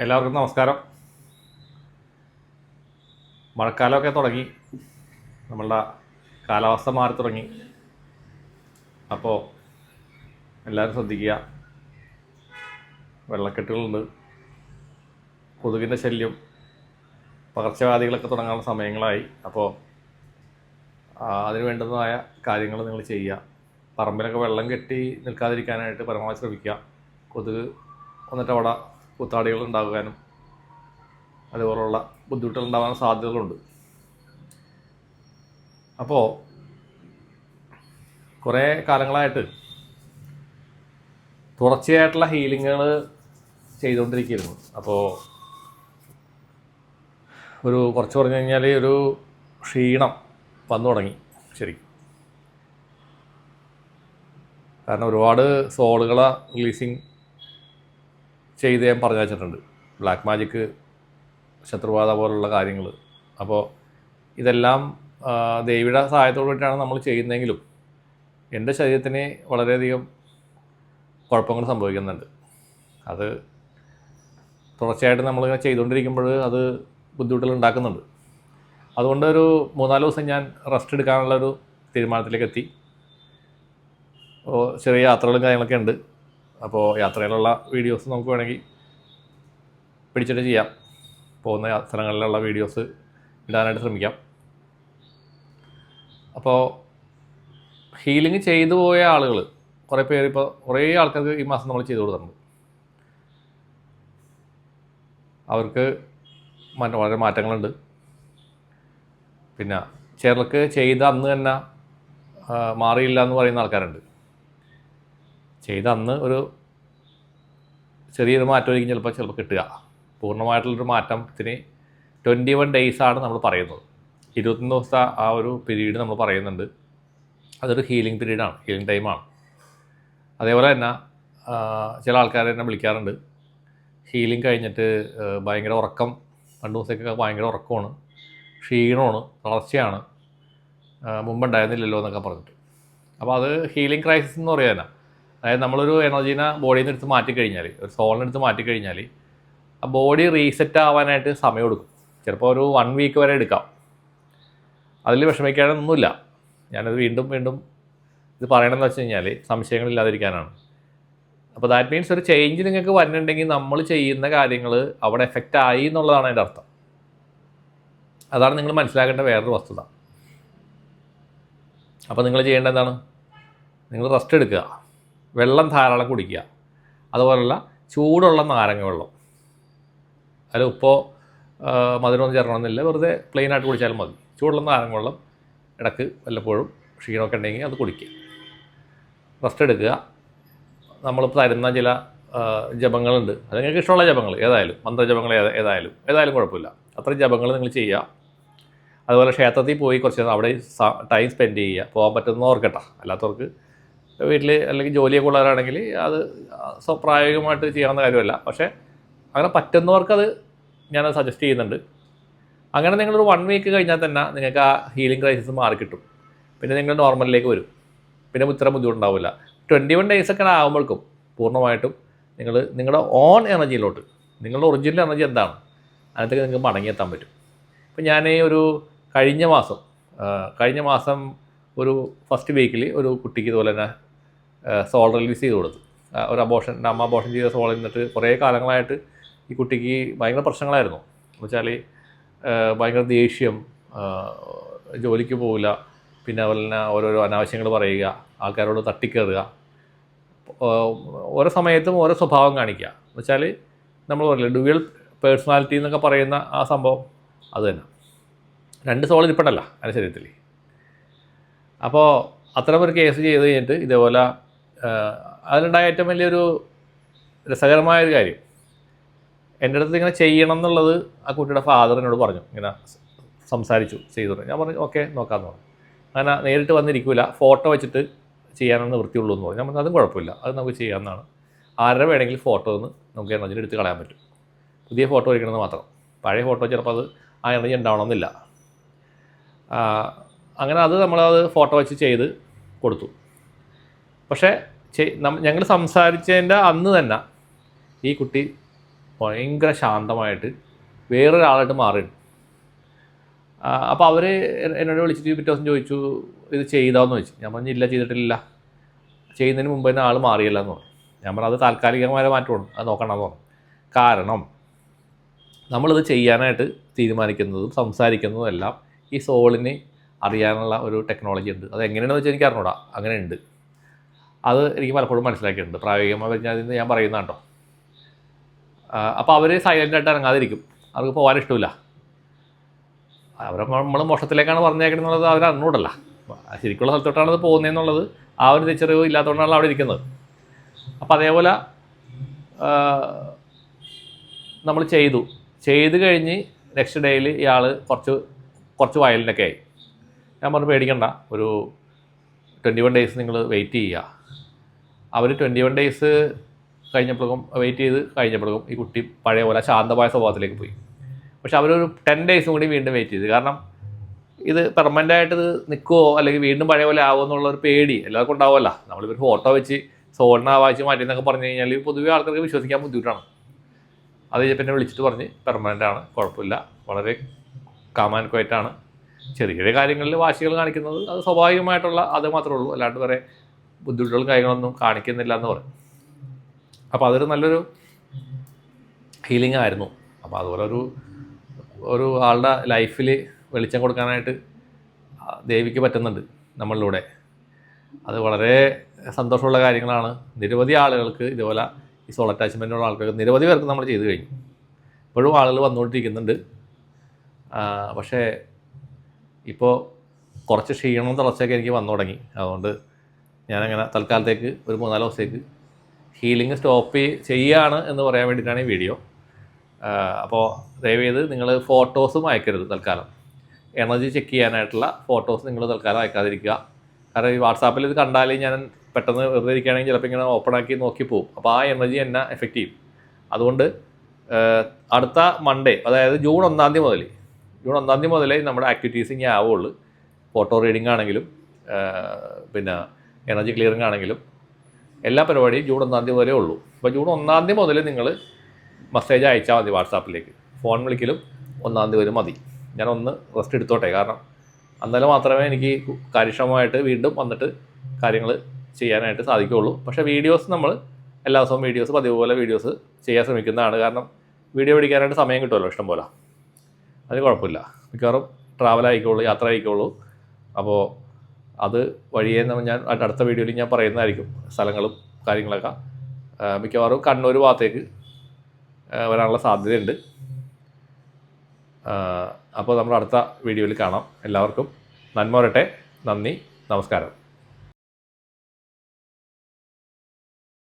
എല്ലാവർക്കും നമസ്കാരം. മഴക്കാലമൊക്കെ തുടങ്ങി, നമ്മളുടെ കാലാവസ്ഥ മാറി തുടങ്ങി. അപ്പോൾ എല്ലാവരും ശ്രദ്ധിക്കുക. വെള്ളക്കെട്ടുകളുണ്ട്, കൊതുകിൻ്റെ ശല്യം, പകർച്ചവ്യാധികളൊക്കെ തുടങ്ങാനുള്ള സമയങ്ങളായി. അപ്പോൾ അതിന് വേണ്ടുന്നതായ കാര്യങ്ങൾ നിങ്ങൾ ചെയ്യുക. പറമ്പിലൊക്കെ വെള്ളം കെട്ടി നിൽക്കാതിരിക്കാനായിട്ട് പരമാവധി ശ്രമിക്കുക. കൊതുക് വന്നിട്ട് അവിടെ കുത്താടികൾ ഉണ്ടാകാനും അതുപോലുള്ള ബുദ്ധിമുട്ടുകൾ ഉണ്ടാകാൻ സാധ്യതകളുണ്ട്. അപ്പോൾ കുറേ കാലങ്ങളായിട്ട് തുടർച്ചയായിട്ടുള്ള ഹീലിങ്ങുകൾ ചെയ്തുകൊണ്ടിരിക്കുകയായിരുന്നു. അപ്പോൾ കുറച്ച് പറഞ്ഞു കഴിഞ്ഞാൽ ഒരു ക്ഷീണം വന്നു തുടങ്ങി ശരിക്കും. കാരണം ഒരുപാട് സോളുകളെ റിലീസിങ് ചെയ്ത് ഞാൻ പറഞ്ഞു വെച്ചിട്ടുണ്ട്, ബ്ലാക്ക് മാജിക്ക്, ശത്രുബാധ പോലുള്ള കാര്യങ്ങൾ. അപ്പോൾ ഇതെല്ലാം ദേവിയുടെ സഹായത്തോടു കൂടിയിട്ടാണ് നമ്മൾ ചെയ്യുന്നതെങ്കിലും എൻ്റെ ശരീരത്തിന് വളരെയധികം കുഴപ്പങ്ങൾ സംഭവിക്കുന്നുണ്ട്. അത് തുടർച്ചയായിട്ട് നമ്മളിങ്ങനെ ചെയ്തുകൊണ്ടിരിക്കുമ്പോൾ അത് ബുദ്ധിമുട്ടുകൾ ഉണ്ടാക്കുന്നുണ്ട്. അതുകൊണ്ട് ഒരു 3-4 ദിവസം ഞാൻ റെസ്റ്റ് എടുക്കാനുള്ളൊരു തീരുമാനത്തിലേക്ക് എത്തി. ചെറിയ യാത്രകളും കാര്യങ്ങളൊക്കെ ഉണ്ട്. അപ്പോൾ യാത്രയിലുള്ള വീഡിയോസ് നമുക്ക് വേണമെങ്കിൽ പിടിച്ചിട്ട് ചെയ്യാം. പോകുന്ന സ്ഥലങ്ങളിലുള്ള വീഡിയോസ് ഇടാനായിട്ട് ശ്രമിക്കാം. അപ്പോൾ ഹീലിംഗ് ചെയ്തു പോയ ആളുകൾ കുറേ പേര്, ഇപ്പോൾ കുറേ ആൾക്കാർക്ക് ഈ മാസം നമ്മൾ ചെയ്തു കൊടുത്തിട്ടുണ്ട്. അവർക്ക് വളരെ മാറ്റങ്ങളുണ്ട്. പിന്നെ ചിലർക്ക് ചെയ്ത അന്ന് തന്നെ മാറിയില്ല എന്ന് പറയുന്ന ആൾക്കാരുണ്ട്. ചെയ്ത അന്ന് ഒരു ചെറിയൊരു മാറ്റമായിരിക്കും ചിലപ്പോൾ കിട്ടുക. പൂർണ്ണമായിട്ടുള്ളൊരു മാറ്റത്തിന് 21 ഡേയ്സാണ് നമ്മൾ പറയുന്നത്. 21 ദിവസത്തെ ആ ഒരു പീരീഡ് നമ്മൾ പറയുന്നുണ്ട്. അതൊരു ഹീലിംഗ് പീരീഡാണ്, ഹീലിംഗ് ടൈമാണ്. അതേപോലെ തന്നെ ചില ആൾക്കാർ എന്നെ വിളിക്കാറുണ്ട്, ഹീലിംഗ് കഴിഞ്ഞിട്ട് ഭയങ്കര ഉറക്കം, 2 ദിവസത്തേക്കൊക്കെ ഭയങ്കര ഉറക്കമാണ്, ക്ഷീണമാണ്, തളർച്ചയാണ്, മുമ്പുണ്ടായിരുന്നില്ലല്ലോ എന്നൊക്കെ പറഞ്ഞിട്ട്. അപ്പോൾ അത് ഹീലിംഗ് ക്രൈസിസ് എന്ന് പറയാനാണ്. അതായത് നമ്മളൊരു എനർജീനെ ബോഡിയിൽ നിന്ന് എടുത്ത് മാറ്റിക്കഴിഞ്ഞാൽ, ഒരു സോളിനെ എടുത്ത് മാറ്റിക്കഴിഞ്ഞാൽ ആ ബോഡി റീസെറ്റ് ആവാനായിട്ട് സമയം എടുക്കും. ചിലപ്പോൾ ഒരു 1 വീക്ക് വരെ എടുക്കാം. അതിൽ വിഷമിക്കാനൊന്നുമില്ല. ഞാനത് വീണ്ടും ഇത് പറയണമെന്ന് വെച്ച് കഴിഞ്ഞാൽ സംശയങ്ങളില്ലാതിരിക്കാനാണ്. അപ്പോൾ ദാറ്റ് മീൻസ് ഒരു ചേഞ്ച് നിങ്ങൾക്ക് വരുന്നുണ്ടെങ്കിൽ നമ്മൾ ചെയ്യുന്ന കാര്യങ്ങൾ അവിടെ എഫക്റ്റ് ആയി എന്നുള്ളതാണ് അതിൻ്റെ അർത്ഥം. അതാണ് നിങ്ങൾ മനസ്സിലാക്കേണ്ട വേറൊരു വസ്തുത. അപ്പോൾ നിങ്ങൾ ചെയ്യേണ്ടത് എന്താണ്? നിങ്ങൾ റെസ്റ്റ് എടുക്കുക, വെള്ളം ധാരാളം കുടിക്കുക, അതുപോലുള്ള ചൂടുള്ള നാരങ്ങ വെള്ളം, അതിൽ ഉപ്പോ മധുരമൊന്നും ചേർക്കണമെന്നില്ല, വെറുതെ പ്ലെയിനായിട്ട് കുടിച്ചാലും മതി. ചൂടുള്ള നാരങ്ങ വെള്ളം ഇടയ്ക്ക് വല്ലപ്പോഴും ക്ഷീണമൊക്കെ ഉണ്ടെങ്കിൽ അത് കുടിക്കുക. റെസ്റ്റ് എടുക്കുക. നമ്മളിപ്പോൾ തരുന്ന ചില ജപങ്ങളുണ്ട്, അത് നിങ്ങൾക്ക് ഇഷ്ടമുള്ള ജപങ്ങൾ ഏതായാലും, മന്ത്രജപങ്ങൾ ഏതായാലും കുഴപ്പമില്ല. അത്രയും ജപങ്ങൾ നിങ്ങൾ ചെയ്യുക. അതുപോലെ ക്ഷേത്രത്തിൽ പോയി കുറച്ച് അവിടെ ടൈം സ്പെൻഡ് ചെയ്യുക. പോകാൻ പറ്റുന്നവർക്കട്ടോ, അല്ലാത്തവർക്ക് വീട്ടിൽ അല്ലെങ്കിൽ ജോലിയൊക്കെ ഉള്ളവരാണെങ്കിൽ അത് പ്രായോഗികമായിട്ട് ചെയ്യാവുന്ന കാര്യമല്ല. പക്ഷേ അങ്ങനെ പറ്റുന്നവർക്കത് ഞാനത് സജസ്റ്റ് ചെയ്യുന്നുണ്ട്. അങ്ങനെ നിങ്ങളൊരു 1 വീക്ക് കഴിഞ്ഞാൽ തന്നെ നിങ്ങൾക്ക് ആ ഹീലിംഗ് ക്രൈസിസ് മാറിക്കിട്ടും. പിന്നെ നിങ്ങൾ നോർമലിലേക്ക് വരും. പിന്നെ ഇത്ര ബുദ്ധിമുട്ടുണ്ടാവില്ല. 21 ഡേയ്സൊക്കെ ആകുമ്പോഴേക്കും പൂർണ്ണമായിട്ടും നിങ്ങളുടെ ഓൺ എനർജിയിലോട്ട്, നിങ്ങളുടെ ഒറിജിനൽ എനർജി എന്താണ് അതിനകത്തേക്ക് നിങ്ങൾക്ക് മടങ്ങിയെത്താൻ പറ്റും. ഇപ്പം ഞാൻ കഴിഞ്ഞ മാസം ഒരു ഫസ്റ്റ് വീക്കിൽ ഒരു കുട്ടിക്ക് ഇതുപോലെ തന്നെ സോൾ റിലീസ് ചെയ്ത് കൊടുത്തു. ഒരു അമ്മ അബോഷൻ ചെയ്ത സോൾ നിന്നിട്ട് കുറേ കാലങ്ങളായിട്ട് ഈ കുട്ടിക്ക് ഭയങ്കര പ്രശ്നങ്ങളായിരുന്നു. എന്ന് വെച്ചാൽ ഭയങ്കര ദേഷ്യം, ജോലിക്ക് പോവില്ല, പിന്നെ അതുപോലെ തന്നെ ഓരോരോ അനാവശ്യങ്ങൾ പറയുക, ആൾക്കാരോട് തട്ടിക്കയറുക, ഓരോ സമയത്തും ഓരോ സ്വഭാവം കാണിക്കുക. എന്ന് വെച്ചാൽ നമ്മൾ പറയില്ല ഡ്യുവൽ പേഴ്സണാലിറ്റി എന്നൊക്കെ പറയുന്ന ആ സംഭവം അത് തന്നെ. 2 സോൾ ഇരിപ്പുണ്ടല്ല അതിൻ്റെ ശരീരത്തിൽ. അപ്പോൾ അത്തരം ഒരു കേസ് ചെയ്ത് കഴിഞ്ഞിട്ട് ഇതേപോലെ അതിലുണ്ടായ ഏറ്റവും വലിയൊരു രസകരമായൊരു കാര്യം, എൻ്റെ അടുത്ത് ഇങ്ങനെ ചെയ്യണം എന്നുള്ളത് ആ കുട്ടിയുടെ ഫാദർ എന്നോട് പറഞ്ഞു. ഇങ്ങനെ സംസാരിച്ചു, ചെയ്തു. ഞാൻ പറഞ്ഞു ഓക്കെ നോക്കാമെന്ന് പറഞ്ഞു. അങ്ങനെ നേരിട്ട് വന്നിരിക്കില്ല, ഫോട്ടോ വെച്ചിട്ട് ചെയ്യാനൊന്നും വൃത്തിയുള്ളൂ എന്ന് പറഞ്ഞു. ഞാൻ പറഞ്ഞു അതും കുഴപ്പമില്ല, അത് നമുക്ക് ചെയ്യാമെന്നാണ്. ആരുടെ വേണമെങ്കിലും ഫോട്ടോ ഒന്ന് നമുക്ക് എനർജി എടുത്ത് കളയാൻ പറ്റും. പുതിയ ഫോട്ടോ വയ്ക്കണമെന്ന് മാത്രം. പഴയ ഫോട്ടോ ചിലപ്പോൾ അത് ആ എനർജി ഉണ്ടാവണമെന്നില്ല. അങ്ങനെ നമ്മളത് ഫോട്ടോ വെച്ച് ചെയ്ത് കൊടുത്തു. പക്ഷേ ഞങ്ങൾ സംസാരിച്ചതിൻ്റെ അന്ന് തന്നെ ഈ കുട്ടി ഭയങ്കര ശാന്തമായിട്ട് വേറൊരാളായിട്ട് മാറിയിട്ടുണ്ട്. അപ്പോൾ അവർ എന്നോട് വിളിച്ചിട്ട് പിറ്റേ ദിവസം ചോദിച്ചു, ഇത് ചെയ്താന്ന് ചോദിച്ചു. ഞാൻ പറഞ്ഞു ഇല്ല, ചെയ്തിട്ടില്ല. ചെയ്യുന്നതിന് മുമ്പ് തന്നെ ആൾ മാറിയല്ല എന്ന് പറഞ്ഞു. ഞാൻ പറഞ്ഞു അത് താൽക്കാലികമായ മാറ്റമാണ്, അത് നോക്കണമെന്ന് പറഞ്ഞു. കാരണം നമ്മളിത് ചെയ്യാനായിട്ട് തീരുമാനിക്കുന്നതും സംസാരിക്കുന്നതും എല്ലാം ഈ സോളിന് അറിയാനുള്ള ഒരു ടെക്നോളജി ഉണ്ട്. അത് എങ്ങനെയാണെന്ന് വെച്ചാൽ എനിക്ക് അറിഞ്ഞൂടാ, അങ്ങനെ ഉണ്ട്. അത് എനിക്ക് പലപ്പോഴും മനസ്സിലാക്കിയിട്ടുണ്ട്. പ്രായോഗികമായി ഞാൻ പറയുന്ന കേട്ടോ. അപ്പോൾ അവർ സൈലൻ്റായിട്ട് ഇറങ്ങാതിരിക്കും, അവർക്ക് പോകാൻ ഇഷ്ടമില്ല. അവരെ നമ്മൾ മോശത്തിലേക്കാണ് പറഞ്ഞേക്കണമെന്നുള്ളത് അവർ അറിഞ്ഞൂടല്ല. ശരിക്കുള്ള സ്ഥലത്തോട്ടാണ് അത് പോകുന്നതെന്നുള്ളത് ആ ഒരു തിരിച്ചറിവ് ഇല്ലാത്തതുകൊണ്ടാണ് അവിടെ ഇരിക്കുന്നത്. അപ്പോൾ അതേപോലെ നമ്മൾ ചെയ്ത് കഴിഞ്ഞ് നെക്സ്റ്റ് ഡേയിൽ ഇയാൾ കുറച്ച് വയലിനൊക്കെ ആയി. ഞാൻ പറഞ്ഞു പേടിക്കണ്ട, ഒരു 21 ഡേയ്സ് നിങ്ങൾ വെയിറ്റ് ചെയ്യുക. അവർ 21 ഡേയ്സ് കഴിഞ്ഞപ്പോഴേക്കും കഴിഞ്ഞപ്പോഴേക്കും ഈ കുട്ടി പഴയ പോലെ ശാന്തമായ സ്വഭാവത്തിലേക്ക് പോയി. പക്ഷെ അവരൊരു 10 ഡേയ്സും കൂടി വീണ്ടും വെയിറ്റ് ചെയ്ത്. കാരണം ഇത് പെർമനൻ്റായിട്ട് ഇത് നിൽക്കുമോ അല്ലെങ്കിൽ വീണ്ടും പഴയ പോലെ ആവുമോ എന്നുള്ളൊരു പേടി എല്ലാവർക്കും ഉണ്ടാവുമല്ല. നമ്മളിപ്പോൾ ഫോട്ടോ വെച്ച് സോളിനെ ആവാച്ച് മാറ്റി എന്നൊക്കെ പറഞ്ഞു കഴിഞ്ഞാൽ പൊതുവെ ആൾക്കാർക്ക് വിശ്വസിക്കാൻ ബുദ്ധിമുട്ടാണ്. അത് പിന്നെ വിളിച്ചിട്ട് പറഞ്ഞ് പെർമനൻ്റ് ആണ്, കുഴപ്പമില്ല, വളരെ കാമാൻ ക്വയറ്റാണ്, ചെറിയ ചെറിയ കാര്യങ്ങളിൽ വാശികൾ കാണിക്കുന്നത് അത് സ്വാഭാവികമായിട്ടുള്ള അത് മാത്രമേ ഉള്ളൂ, അല്ലാണ്ട് വേറെ ബുദ്ധിമുട്ടുകളും കാര്യങ്ങളൊന്നും കാണിക്കുന്നില്ല എന്ന് പറയും. അപ്പോൾ അതൊരു നല്ലൊരു ഹീലിംഗ് ആയിരുന്നു. അപ്പോൾ അതുപോലെ ഒരു ആളുടെ ലൈഫിൽ വെളിച്ചം കൊടുക്കാനായിട്ട് ദേവിക്ക് പറ്റുന്നുണ്ട് നമ്മളിലൂടെ. അത് വളരെ സന്തോഷമുള്ള കാര്യങ്ങളാണ്. നിരവധി ആളുകൾക്ക് ഇതുപോലെ ഈ സോൾ അറ്റാച്ച്മെൻറ്റുള്ള ആൾക്കാർക്ക് നിരവധി പേർക്ക് നമ്മൾ ചെയ്തു കഴിഞ്ഞു. ഇപ്പോഴും ആളുകൾ വന്നുകൊണ്ടിരിക്കുന്നുണ്ട്. പക്ഷേ ഇപ്പോൾ കുറച്ച് ക്ഷീണവും തളർച്ചയൊക്കെ എനിക്ക് വന്നു തുടങ്ങി. അതുകൊണ്ട് ഞാനങ്ങനെ തൽക്കാലത്തേക്ക് ഒരു 3-4 ദിവസത്തേക്ക് ഹീലിംഗ് സ്റ്റോപ്പ് ചെയ്യുകയാണ് എന്ന് പറയാൻ വേണ്ടിയിട്ടാണ് ഈ വീഡിയോ. അപ്പോൾ ദയവേത് നിങ്ങൾ ഫോട്ടോസും അയക്കരുത് തൽക്കാലം. എനർജി ചെക്ക് ചെയ്യാനായിട്ടുള്ള ഫോട്ടോസ് നിങ്ങൾ തൽക്കാലം അയക്കാതിരിക്കുക. കാരണം ഈ വാട്സാപ്പിൽ ഇത് കണ്ടാൽ ഞാൻ പെട്ടെന്ന് വെറുതെ ഇരിക്കുകയാണെങ്കിൽ ചിലപ്പോൾ ഇങ്ങനെ ഓപ്പൺ ആക്കി നോക്കി പോകും. അപ്പോൾ ആ എനർജി എന്നെ എഫക്റ്റ് ചെയ്യും. അതുകൊണ്ട് അടുത്ത മൺഡേ, അതായത് ജൂൺ 1 മുതലേ നമ്മുടെ ആക്ടിവിറ്റീസ് ഇനി ആവുള്ളൂ. ഫോട്ടോ റീഡിംഗ് ആണെങ്കിലും പിന്നെ എനർജി ക്ലിയറിംഗ് ആണെങ്കിലും എല്ലാ പരിപാടിയും ജൂൺ 1 മുതലേ ഉള്ളൂ. അപ്പോൾ ജൂൺ 1 മുതൽ നിങ്ങൾ മെസ്സേജ് അയച്ചാൽ മതി വാട്സാപ്പിലേക്ക്. ഫോൺ വിളിക്കലും 1 വരെ മതി. ഞാനൊന്ന് റെസ്റ്റ് എടുത്തോട്ടെ, കാരണം അന്നേരം മാത്രമേ എനിക്ക് കാര്യക്ഷമമായിട്ട് വീണ്ടും വന്നിട്ട് കാര്യങ്ങൾ ചെയ്യാനായിട്ട് സാധിക്കുകയുള്ളൂ. പക്ഷേ വീഡിയോസ് നമ്മൾ എല്ലാ ദിവസവും പതിവ് പോലെ വീഡിയോസ് ചെയ്യാൻ ശ്രമിക്കുന്നതാണ്. കാരണം വീഡിയോ പിടിക്കാനായിട്ട് സമയം കിട്ടുമല്ലോ ഇഷ്ടം പോലെ, അതിന് കുഴപ്പമില്ല. മിക്കവാറും യാത്ര ആയിക്കോളൂ. അപ്പോൾ അത് വഴിയേ ഞാൻ അടുത്ത വീഡിയോയിൽ ഞാൻ പറയുന്നതായിരിക്കും. സ്ഥലങ്ങളും കാര്യങ്ങളൊക്കെ മിക്കവാറും കണ്ണൂർ ഭാഗത്തേക്ക് വരാനുള്ള സാധ്യതയുണ്ട്. അപ്പോൾ നമ്മൾ അടുത്ത വീഡിയോയിൽ കാണാം. എല്ലാവർക്കും നന്മ വരട്ടെ. നന്ദി, നമസ്കാരം.